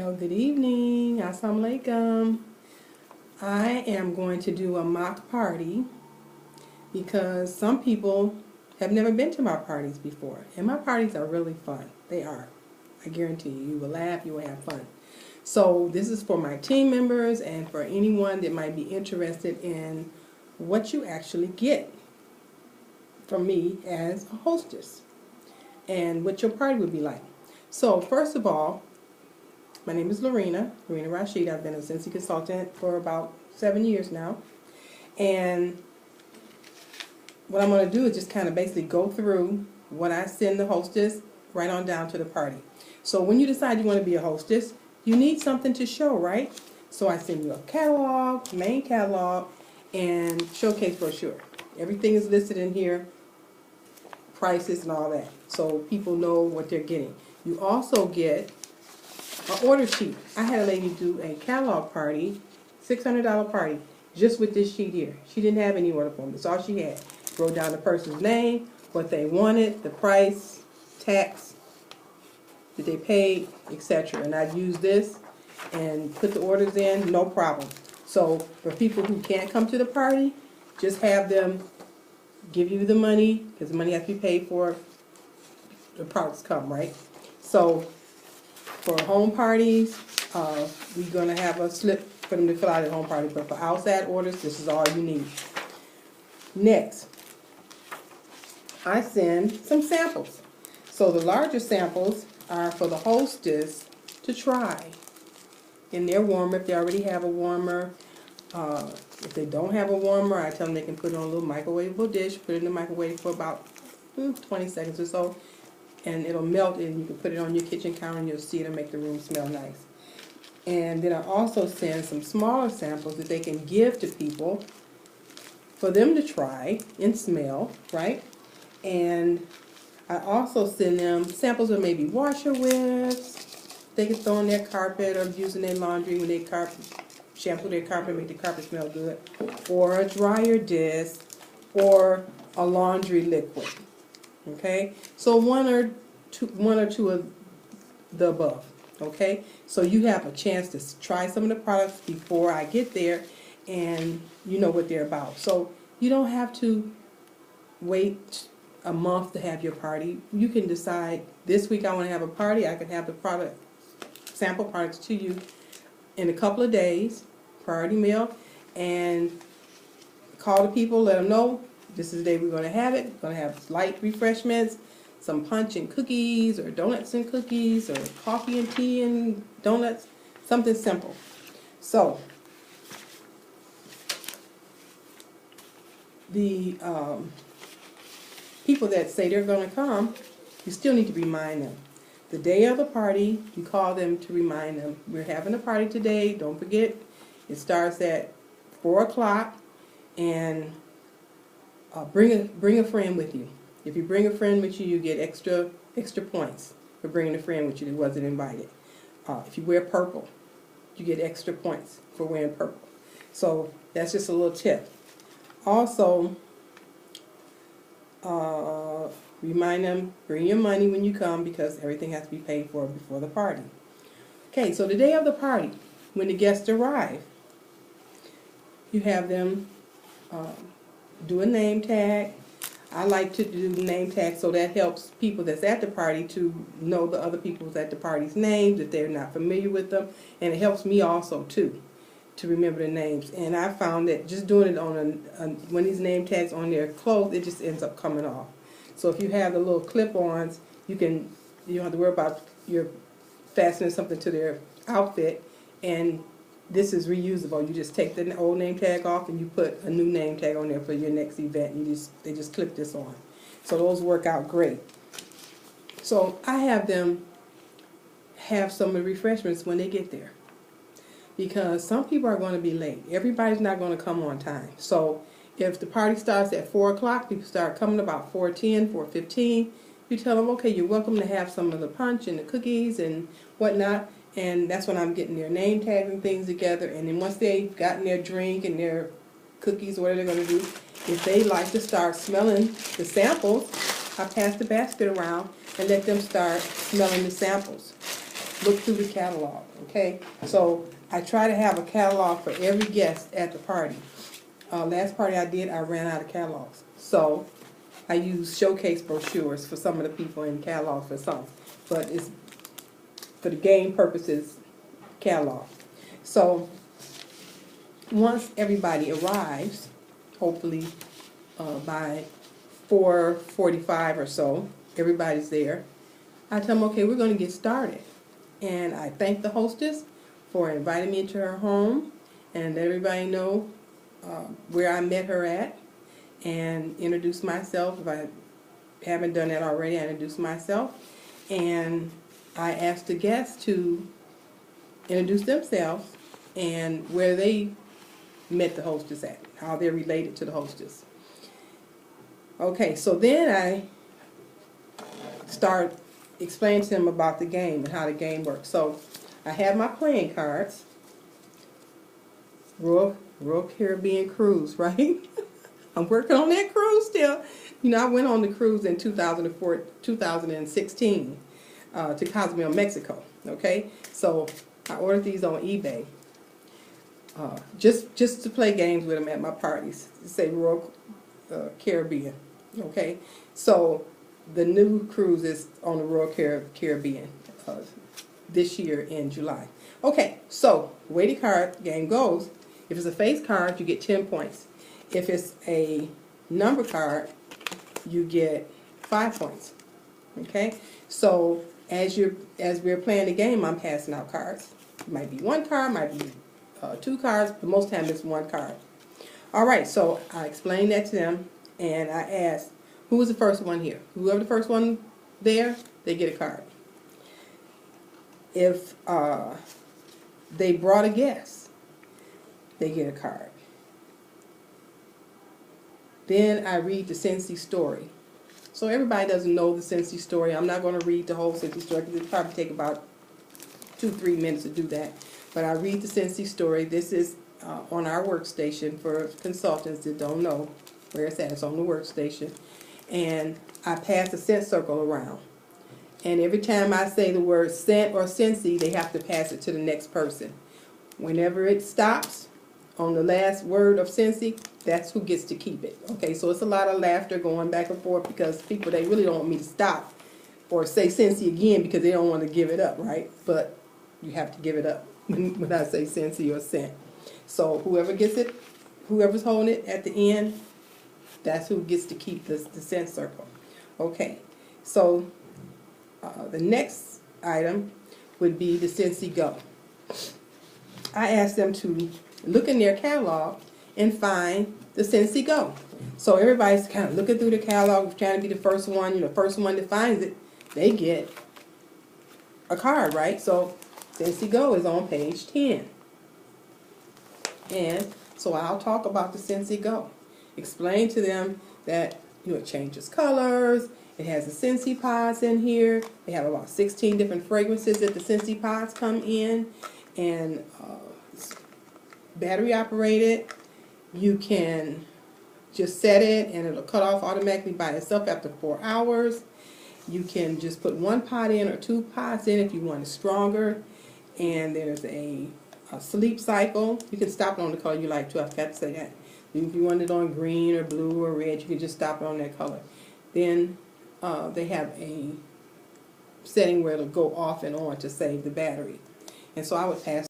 Well, good evening. Assalamu alaikum. I am going to do a mock party because some people have never been to my parties before. And my parties are really fun. They are. I guarantee you, you will laugh, you will have fun. So this is for my team members and for anyone that might be interested in what you actually get from me as a hostess and what your party would be like. So first of all, my name is Lorena Rashid. I've been a Scentsy consultant for about 7 years now. And what I'm going to do is just kind of basically go through what I send the hostess right on down to the party. So when you decide you want to be a hostess, you need something to show, right? So I send you a catalog, main catalog, and showcase brochure. Everything is listed in here, prices and all that, so people know what they're getting. You also get an order sheet. I had a lady do a catalog party, $600 party, just with this sheet here. She didn't have any order form. That's all she had. Wrote down the person's name, what they wanted, the price, tax that they paid, etc. And I'd use this and put the orders in, no problem. So for people who can't come to the party, just have them give you the money, because the money has to be paid for the products come, right? So for home parties, we're going to have a slip for them to fill out at home party, but for outside orders, this is all you need. Next, I send some samples. So the larger samples are for the hostess to try in their warmer, if they already have a warmer. If they don't have a warmer, I tell them they can put it on a little microwavable dish, put it in the microwave for about 20 seconds or so, and it'll melt, and you can put it on your kitchen counter and you'll see it'll make the room smell nice. And then I also send some smaller samples that they can give to people for them to try and smell, right? And I also send them samples of maybe washer whiffs they can throw on their carpet, or use in their laundry when they shampoo their carpet, make the carpet smell good, or a dryer disc, or a laundry liquid. Okay, so one or two of the above. Okay, so you have a chance to try some of the products before I get there, and you know what they're about. So you don't have to wait a month to have your party. You can decide this week I want to have a party. I can have the sample products to you in a couple of days, priority mail, and call the people, let them know this is the day we're going to have it. We're going to have light refreshments, some punch and cookies, or donuts and cookies, or coffee and tea and donuts, something simple. So the people that say they're going to come, you still need to remind them. The day of the party, you call them to remind them, we're having a party today, don't forget, it starts at 4 o'clock, and bring a friend with you. If you bring a friend with you, you get extra points for bringing a friend with you that wasn't invited. If you wear purple, you get extra points for wearing purple. So that's just a little tip. Also, remind them, bring your money when you come, because everything has to be paid for before the party. Okay, so the day of the party, when the guests arrive, you have them do a name tag. I like to do name tags, so that helps people that's at the party to know the other people at the party's names if they're not familiar with them, and it helps me also too to remember the names. And I found that just doing it on when these name tags on their clothes, it just ends up coming off. So if you have the little clip-ons, you don't have to worry about you're fastening something to their outfit, and this is reusable. You just take the old name tag off and you put a new name tag on there for your next event. They just clip this on. So those work out great. So I have them have some of the refreshments when they get there, because some people are going to be late. Everybody's not going to come on time. So if the party starts at 4 o'clock, people start coming about 4:10, 4:15. You tell them, okay, you're welcome to have some of the punch and the cookies and whatnot. And that's when I'm getting their name tags and things together. And then once they've gotten their drink and their cookies, whatever they're going to do, if they like to start smelling the samples, I pass the basket around and let them start smelling the samples. look through the catalog, okay? So I try to have a catalog for every guest at the party. Last party I did, I ran out of catalogs. So I used showcase brochures for some of the people and catalogs for some. But it's, for the game purposes, catalog. So once everybody arrives, hopefully by 4:45 or so, everybody's there, I tell them, okay, we're going to get started. And I thank the hostess for inviting me into her home and let everybody know where I met her at, and introduce myself. If I haven't done that already, I introduce myself. And I ask the guests to introduce themselves and where they met the hostess at, how they're related to the hostess. Okay, so then I start explaining to them about the game and how the game works. So I have my playing cards. Royal Caribbean cruise, right? I'm working on that cruise still. You know, I went on the cruise in 2016 to Cozumel, Mexico. Okay, so I ordered these on eBay just to play games with them at my parties. Say Royal Caribbean. Okay, so the new cruise is on the Royal Caribbean this year in July. Okay, so the way the card game goes, if it's a face card, you get 10 points. If it's a number card, you get 5 points. Okay, so as we're playing the game, I'm passing out cards. It might be one card, might be 2 cards, but most times it's 1 card. All right, so I explained that to them, and I asked, who was the first one here? Whoever the first one there, they get a card. If they brought a guest, they get a card. Then I read the Scentsy story. So everybody doesn't know the Scentsy story. I'm not going to read the whole Scentsy story because it'll probably take about 2-3 minutes to do that. But I read the Scentsy story. This is on our workstation for consultants that don't know where it's at. It's on the workstation. And I pass the scent circle around. And every time I say the word scent or Scentsy, they have to pass it to the next person. Whenever it stops on the last word of Scentsy, that's who gets to keep it. Okay, so it's a lot of laughter going back and forth because people, they really don't want me to stop or say Scentsy again because they don't want to give it up, right? But you have to give it up when I say Scentsy or scent. So whoever gets it, whoever's holding it at the end, that's who gets to keep the scent circle. Okay, so the next item would be the Scentsy Go. I asked them to look in their catalog and find the Scentsy Go. So everybody's kind of looking through the catalog, trying to be the first one. You know, the first one that finds it, they get a card, right? So Scentsy Go is on page 10. And so I'll talk about the Scentsy Go. Explain to them that, you know, it changes colors. It has the Scentsy pods in here. They have about 16 different fragrances that the Scentsy pods come in. And it's battery operated. You can just set it and it'll cut off automatically by itself after 4 hours. You can just put 1 pot in or 2 pots in if you want it stronger. And there's a sleep cycle. You can stop it on the color you like too. I forgot to say that. If you want it on green or blue or red, you can just stop it on that color. Then they have a setting where it'll go off and on to save the battery. And so I would pass